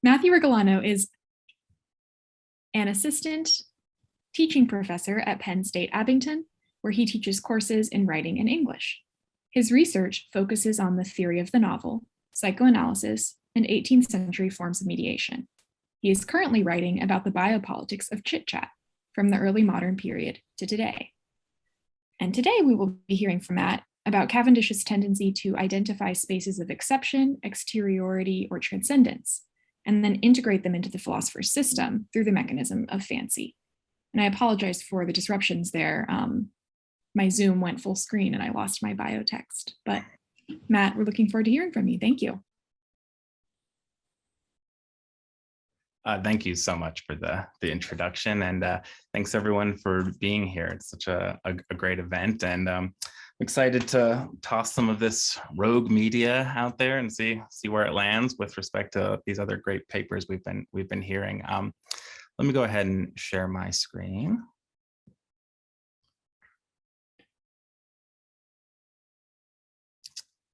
Matthew Rigilano is an assistant teaching professor at Penn State Abington, where he teaches courses in writing and English. His research focuses on the theory of the novel, psychoanalysis, and 18th century forms of mediation. He is currently writing about the biopolitics of chit-chat from the early modern period to today. And today we will be hearing from Matt about Cavendish's tendency to identify spaces of exception, exteriority, or transcendence, and then integrate them into the philosopher's system through the mechanism of fancy. And I apologize for the disruptions there. My Zoom went full screen and I lost my bio text. But Matt, we're looking forward to hearing from you. Thank you. Thank you so much for the introduction, and thanks everyone for being here. It's such a great event, and I'm excited to toss some of this rogue media out there and see where it lands with respect to these other great papers we've been hearing. Let me go ahead and share my screen.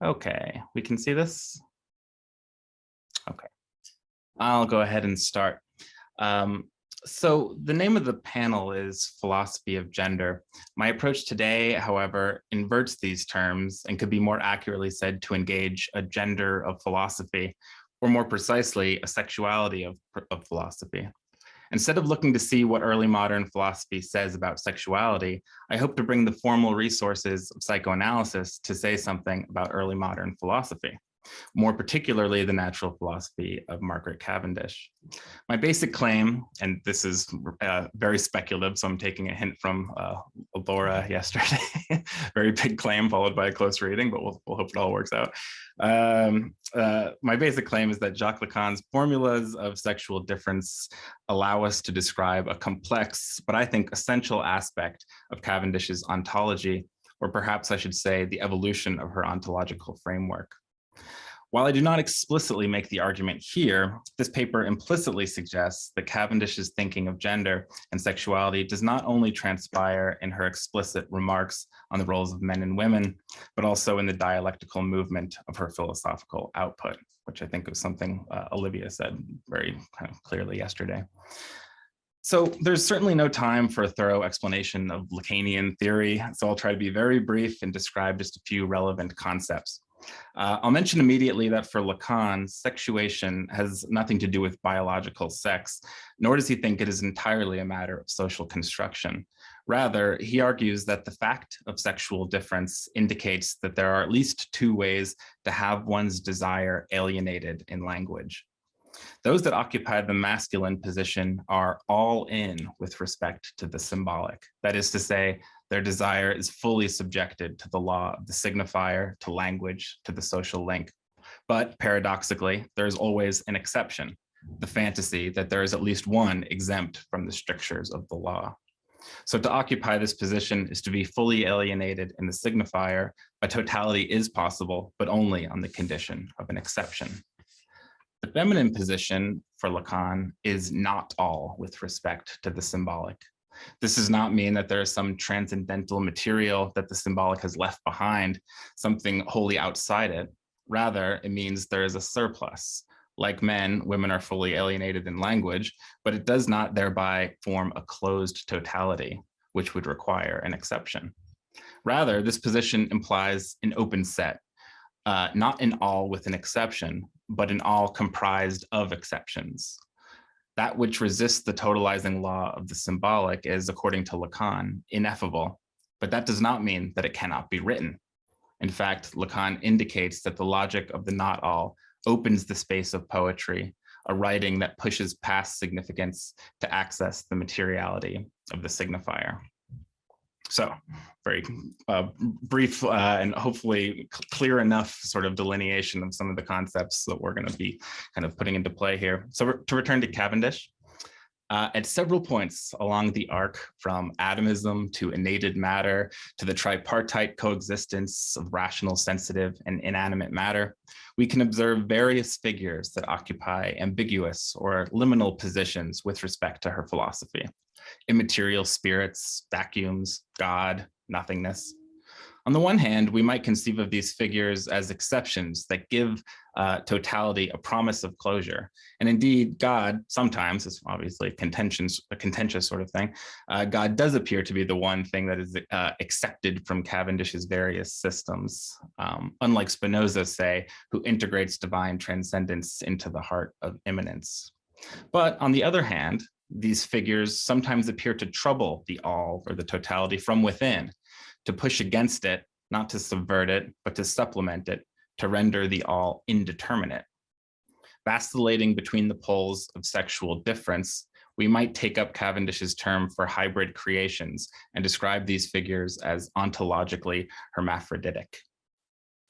Okay, we can see this. Okay. I'll go ahead and start. So the name of the panel is Philosophy of Gender. My approach today, however, inverts these terms and could be more accurately said to engage a gender of philosophy, or more precisely, a sexuality of philosophy. Instead of looking to see what early modern philosophy says about sexuality, I hope to bring the formal resources of psychoanalysis to say something about early modern philosophy, more particularly the natural philosophy of Margaret Cavendish. My basic claim, and this is very speculative, so I'm taking a hint from Laura yesterday, very big claim followed by a close reading, but we'll hope it all works out. My basic claim is that Jacques Lacan's formulas of sexual difference allow us to describe a complex, but I think essential aspect of Cavendish's ontology, or perhaps I should say the evolution of her ontological framework. While I do not explicitly make the argument here, this paper implicitly suggests that Cavendish's thinking of gender and sexuality does not only transpire in her explicit remarks on the roles of men and women, but also in the dialectical movement of her philosophical output, which I think was something Olivia said very kind of clearly yesterday. So there's certainly no time for a thorough explanation of Lacanian theory, so I'll try to be very brief and describe just a few relevant concepts. I'll mention immediately that for Lacan, sexuation has nothing to do with biological sex, nor does he think it is entirely a matter of social construction. Rather, he argues that the fact of sexual difference indicates that there are at least two ways to have one's desire alienated in language. Those that occupy the masculine position are all in with respect to the symbolic. That is to say, their desire is fully subjected to the law of the signifier, to language, to the social link. But paradoxically, there's always an exception, the fantasy that there is at least one exempt from the strictures of the law. So to occupy this position is to be fully alienated in the signifier. A totality is possible, but only on the condition of an exception. The feminine position for Lacan is not all with respect to the symbolic. This does not mean that there is some transcendental material that the symbolic has left behind, something wholly outside it. Rather, it means there is a surplus. Like men, women are fully alienated in language, but it does not thereby form a closed totality, which would require an exception. Rather, this position implies an open set, not in all with an exception, but in all comprised of exceptions. That which resists the totalizing law of the symbolic is, according to Lacan, ineffable, but that does not mean that it cannot be written. In fact, Lacan indicates that the logic of the not all opens the space of poetry, a writing that pushes past significance to access the materiality of the signifier. So very brief and hopefully clear enough sort of delineation of some of the concepts that we're going to be kind of putting into play here. So to return to Cavendish, at several points along the arc from atomism to innated matter to the tripartite coexistence of rational, sensitive, and inanimate matter, we can observe various figures that occupy ambiguous or liminal positions with respect to her philosophy. Immaterial spirits, vacuums, God, nothingness. On the one hand, we might conceive of these figures as exceptions that give totality a promise of closure. And indeed, God sometimes, it's obviously a contentious sort of thing, God does appear to be the one thing that is accepted from Cavendish's various systems, unlike Spinoza, say, who integrates divine transcendence into the heart of immanence. But on the other hand, these figures sometimes appear to trouble the all or the totality from within, to push against it, not to subvert it, but to supplement it, to render the all indeterminate. Vacillating between the poles of sexual difference, we might take up Cavendish's term for hybrid creations and describe these figures as ontologically hermaphroditic.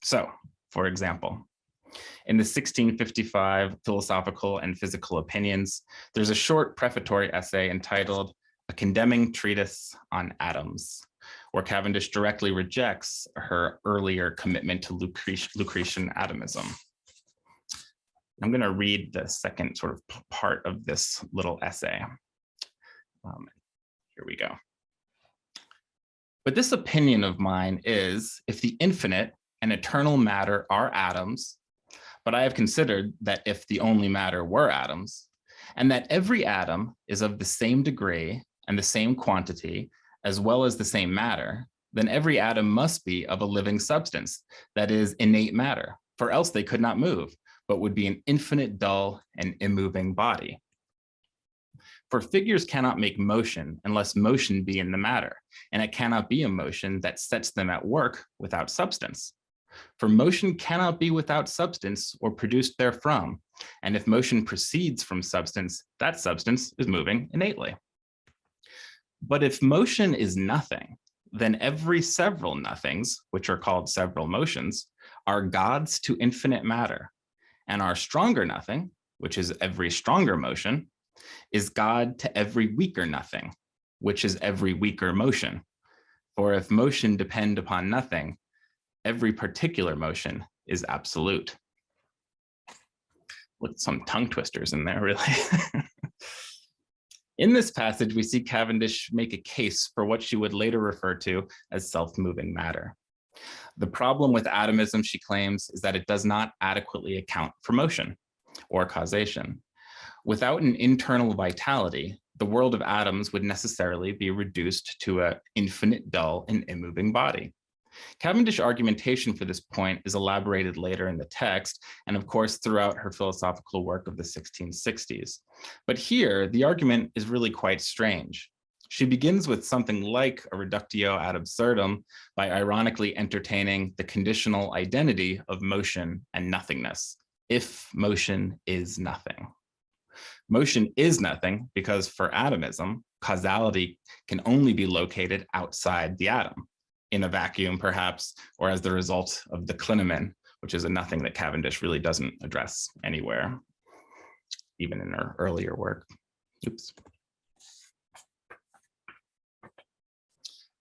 So, for example, in the 1655 Philosophical and Physical Opinions, there's a short prefatory essay entitled A Condemning Treatise on Atoms, where Cavendish directly rejects her earlier commitment to Lucretian atomism. I'm going to read the second sort of part of this little essay. Here we go. But this opinion of mine is, if the infinite and eternal matter are atoms, but I have considered that if the only matter were atoms, and that every atom is of the same degree and the same quantity, as well as the same matter, then every atom must be of a living substance, that is innate matter, for else they could not move, but would be an infinite, dull, and immoving body. For figures cannot make motion unless motion be in the matter, and it cannot be a motion that sets them at work without substance. For motion cannot be without substance or produced therefrom, and if motion proceeds from substance, that substance is moving innately. But if motion is nothing, then every several nothings, which are called several motions, are gods to infinite matter, and our stronger nothing, which is every stronger motion, is God to every weaker nothing, which is every weaker motion. For if motion depend upon nothing, every particular motion is absolute. With some tongue twisters in there, really. In this passage, we see Cavendish make a case for what she would later refer to as self-moving matter. The problem with atomism, she claims, is that it does not adequately account for motion or causation. Without an internal vitality, the world of atoms would necessarily be reduced to an infinite, dull, and immoving body. Cavendish argumentation for this point is elaborated later in the text, and of course throughout her philosophical work of the 1660s. But here, the argument is really quite strange. She begins with something like a reductio ad absurdum by ironically entertaining the conditional identity of motion and nothingness, if motion is nothing. Motion is nothing because for atomism, causality can only be located outside the atom, in a vacuum perhaps, or as the result of the clinamen, which is a nothing that Cavendish really doesn't address anywhere, even in her earlier work. Oops.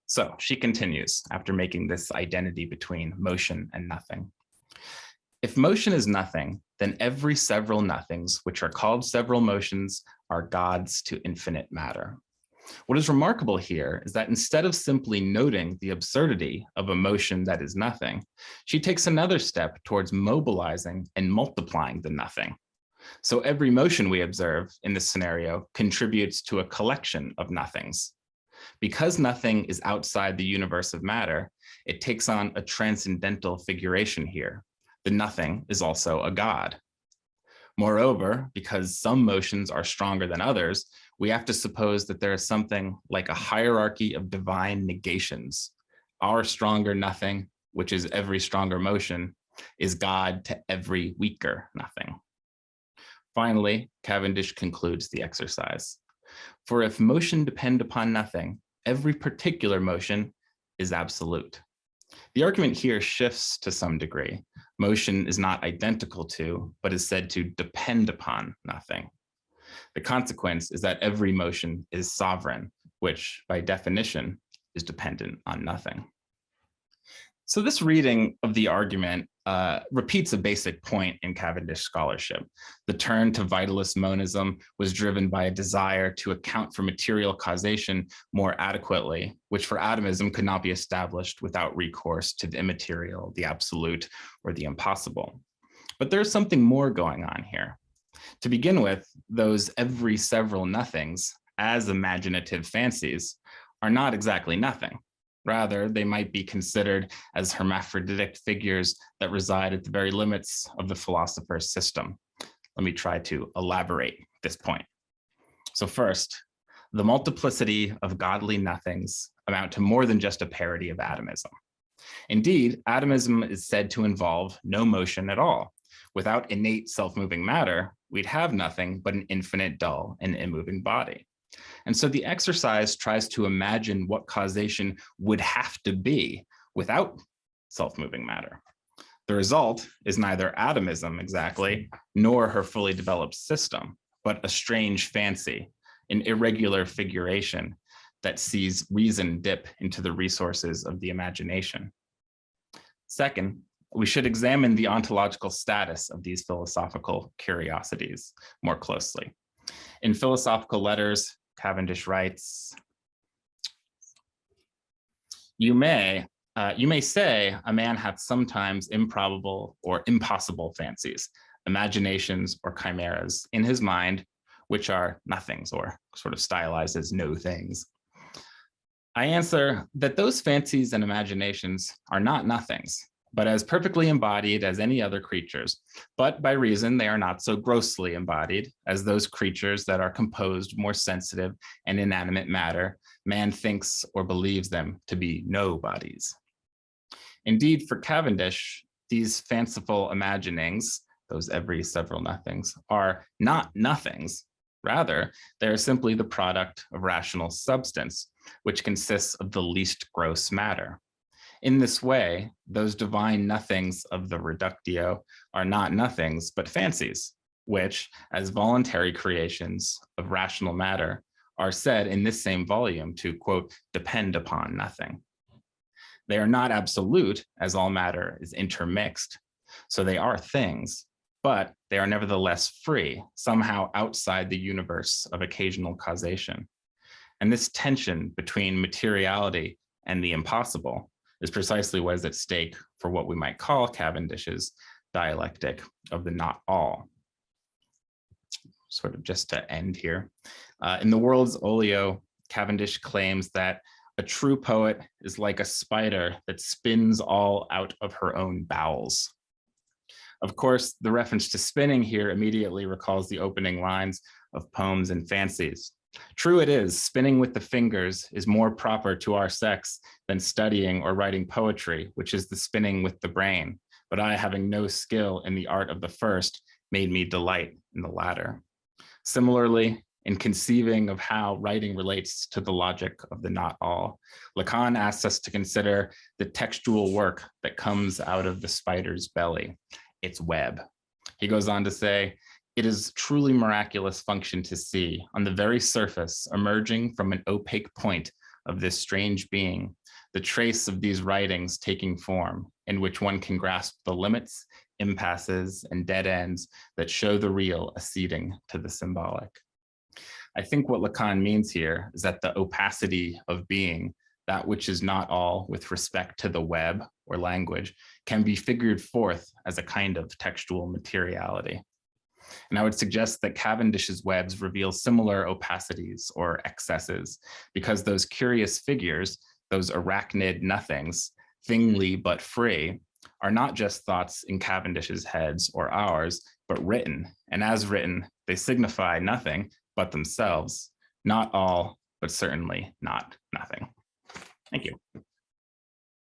So she continues after making this identity between motion and nothing. If motion is nothing, then every several nothings, which are called several motions, are gods to infinite matter. What is remarkable here is that instead of simply noting the absurdity of a motion that is nothing, she takes another step towards mobilizing and multiplying the nothing. So every motion we observe in this scenario contributes to a collection of nothings. Because nothing is outside the universe of matter, it takes on a transcendental figuration here. The nothing is also a god. Moreover, because some motions are stronger than others, we have to suppose that there is something like a hierarchy of divine negations. Our stronger nothing, which is every stronger motion, is God to every weaker nothing. Finally, Cavendish concludes the exercise. For if motion depend upon nothing, every particular motion is absolute. The argument here shifts to some degree. Motion is not identical to, but is said to depend upon nothing. The consequence is that every motion is sovereign, which by definition is dependent on nothing. So this reading of the argument repeats a basic point in Cavendish scholarship. The turn to vitalist monism was driven by a desire to account for material causation more adequately, which for atomism could not be established without recourse to the immaterial, the absolute, or the impossible. But there's something more going on here. To begin with, those every several nothings, as imaginative fancies, are not exactly nothing. Rather, they might be considered as hermaphroditic figures that reside at the very limits of the philosopher's system. Let me try to elaborate this point. So first, the multiplicity of godly nothings amount to more than just a parody of atomism. Indeed, atomism is said to involve no motion at all. Without innate self-moving matter, we'd have nothing but an infinite, dull, and immoving body. And so the exercise tries to imagine what causation would have to be without self-moving matter. The result is neither atomism exactly, nor her fully developed system, but a strange fancy, an irregular figuration that sees reason dip into the resources of the imagination. Second, we should examine the ontological status of these philosophical curiosities more closely. In Philosophical Letters, Cavendish writes, you may say a man hath sometimes improbable or impossible fancies, imaginations or chimeras in his mind, which are nothings, or sort of stylized as no things. I answer that those fancies and imaginations are not nothings, but as perfectly embodied as any other creatures, but by reason they are not so grossly embodied as those creatures that are composed more sensitive and inanimate matter, man thinks or believes them to be no bodies. Indeed, for Cavendish, these fanciful imaginings, those every several nothings, are not nothings. Rather, they are simply the product of rational substance, which consists of the least gross matter. In this way, those divine nothings of the reductio are not nothings, but fancies, which, as voluntary creations of rational matter, are said in this same volume to, quote, depend upon nothing. They are not absolute, as all matter is intermixed, so they are things, but they are nevertheless free, somehow outside the universe of occasional causation. And this tension between materiality and the impossible is precisely what is at stake for what we might call Cavendish's dialectic of the not all. Sort of just to end here. In the World's Olio, Cavendish claims that a true poet is like a spider that spins all out of her own bowels. Of course, the reference to spinning here immediately recalls the opening lines of Poems and Fancies. True it is, spinning with the fingers is more proper to our sex than studying or writing poetry, which is the spinning with the brain. But I, having no skill in the art of the first, made me delight in the latter. Similarly, in conceiving of how writing relates to the logic of the not all, Lacan asks us to consider the textual work that comes out of the spider's belly, its web. He goes on to say, it is truly miraculous function to see on the very surface, emerging from an opaque point of this strange being, the trace of these writings taking form, in which one can grasp the limits, impasses, and dead ends that show the real acceding to the symbolic. I think what Lacan means here is that the opacity of being, that which is not all with respect to the web or language, can be figured forth as a kind of textual materiality. And I would suggest that Cavendish's webs reveal similar opacities or excesses, because those curious figures, those arachnid nothings, thingly but free, are not just thoughts in Cavendish's heads or ours, but written. And as written, they signify nothing but themselves, not all, but certainly not nothing. Thank you.